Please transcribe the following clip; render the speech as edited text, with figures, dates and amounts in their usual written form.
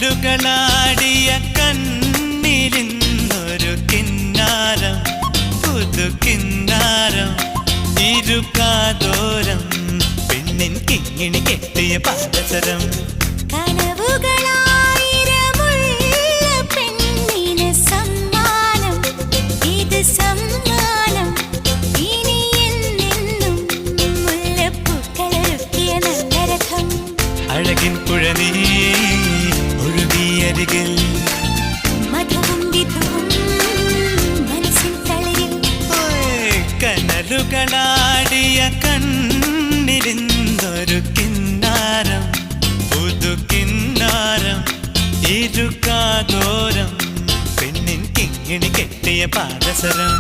കനലുകളാടിയ കണ്ണിലിന്നൊരു കിന്നാരം, പുതു കിന്നാരം, ഇരുകാതോരം, പെണ്ണിൻ കിങ്ങിണി കെട്ടിയ പാദസരം. അഴകിൻ പുഴനീ ഒഴുകിയരികിൽ മധുവും വിധുവും മനസ്സിൻ തളിരിൽ. കനലുകളാടിയ കണ്ണിലിന്നൊരു കിന്നാരം, പുതു കിന്നാരം, ഇരുകാതോരം, പെണ്ണിൻ കിങ്ങിണി കെട്ടിയ പാദസരം.